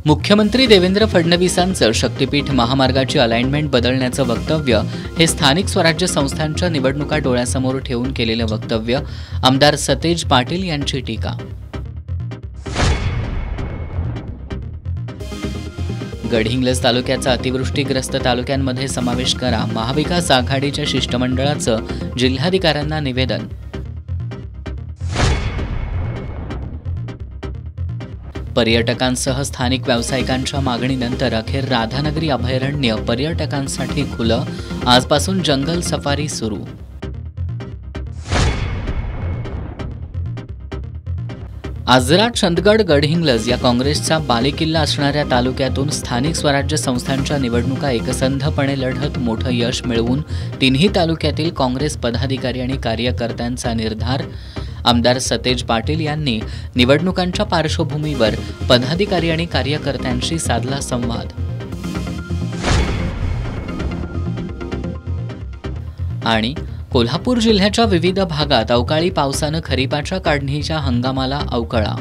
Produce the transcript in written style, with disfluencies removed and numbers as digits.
मुख्यमंत्री देवेंद्र फडणवीसांचं शक्तीपीठ महामार्गाची अलाइनमेंट बदलण्याचं वक्तव्य हे स्थानिक स्वराज्य संस्थांच्या निवडणुका डोळ्यासमोर ठेवून केलेलं वक्तव्य. आमदार सतेज पाटील यांची टीका. गडहिंग्लज तालुक्याचा अतिवृष्टीग्रस्त तालुक्यांमध्ये समावेश करा. महाविकास आघाडीच्या शिष्टमंडळाचं जिल्हाधिकाऱ्यांना निवेदन. पर्यटकांसह स्थानिक व्यावसायिकांच्या मागणीनंतर अखेर राधानगरी अभयारण्य पर्यटकांसाठी खुलं. आजपासून जंगल सफारी सुरू. आजरा, चंदगड, गडहिंग्लज या काँग्रेसचा बालेकिल्ला असणाऱ्या तालुक्यातून स्थानिक स्वराज्य संस्थांच्या निवडणुका एकसंधपणे लढत मोठं यश मिळवून तिन्ही तालुक्यातील काँग्रेस पदाधिकारी आणि कार्यकर्त्यांचा निर्धार. आमदार सतेज पाटील यांनी निवडणुकांच्या पार्श्वभूमीवर पदाधिकारी आणि कार्यकर्त्यांशी साधला संवाद. आणि कोल्हापूर जिल्ह्याच्या विविध भागात अवकाळी पावसानं खरीपाच्या काढणीच्या हंगामाला अवकळा.